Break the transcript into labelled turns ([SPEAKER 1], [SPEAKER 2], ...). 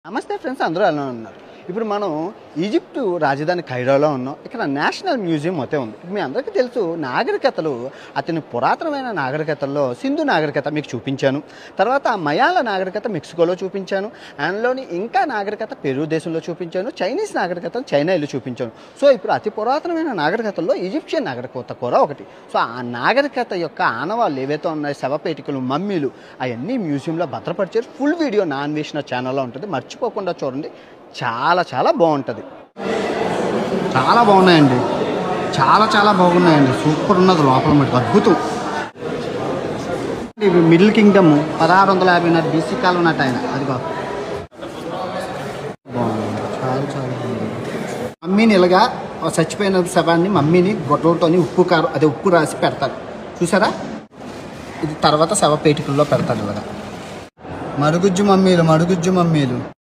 [SPEAKER 1] నమస్తే ఫ్రెండ్స్, అందరూ ఎలా ఉన్నారు? ఇప్పుడు మనం ఈజిప్టు రాజధాని కైరోలో ఉన్నాం. ఇక్కడ నేషనల్ మ్యూజియం మొత్తం ఉంది. మీ అందరికీ తెలుసు, నాగరికతలు అతని పురాతనమైన నాగరికతల్లో సింధు నాగరికత మీకు చూపించాను. తర్వాత మయాల నాగరికత మెక్సికోలో చూపించాను. అందులోని ఇంకా నాగరికత పెరు దేశంలో చూపించాను. చైనీస్ నాగరికత చైనాలో చూపించాను. సో ఇప్పుడు అతి పురాతనమైన నాగరికతల్లో ఈజిప్షియన్ నాగరికత కూడా ఒకటి. సో ఆ నాగరికత యొక్క ఆనవాళ్ళు ఏవైతే ఉన్నాయో, శవపేటికలు, మమ్మీలు, అవన్నీ మ్యూజియంలో భద్రపరిచారు. ఫుల్ వీడియో నా అన్వేషణ ఛానల్లో ఉంటుంది, మర్చిపోకుండా చూడండి. చాలా చాలా బాగుంటుంది. చాలా బాగున్నాయండి, చాలా బాగున్నాయండి. సూపర్ ఉన్నది లోపల మటుకు అద్భుతం. ఇవి మిడిల్ కింగ్డమ్ 1654 బీసీ కాలం నాటి ఆయన. అది బాగుంది, చాలా బాగుంది. మమ్మీని ఇలాగా చచ్చిపోయిన శవాన్ని మమ్మీని గొడ్డలతోని ఉప్పు రాసి పెడతారు, చూసారా? ఇది తర్వాత శవపేటికల్లో పెడతారు. ఇలాగా మరుగుజ్జు మమ్మీలు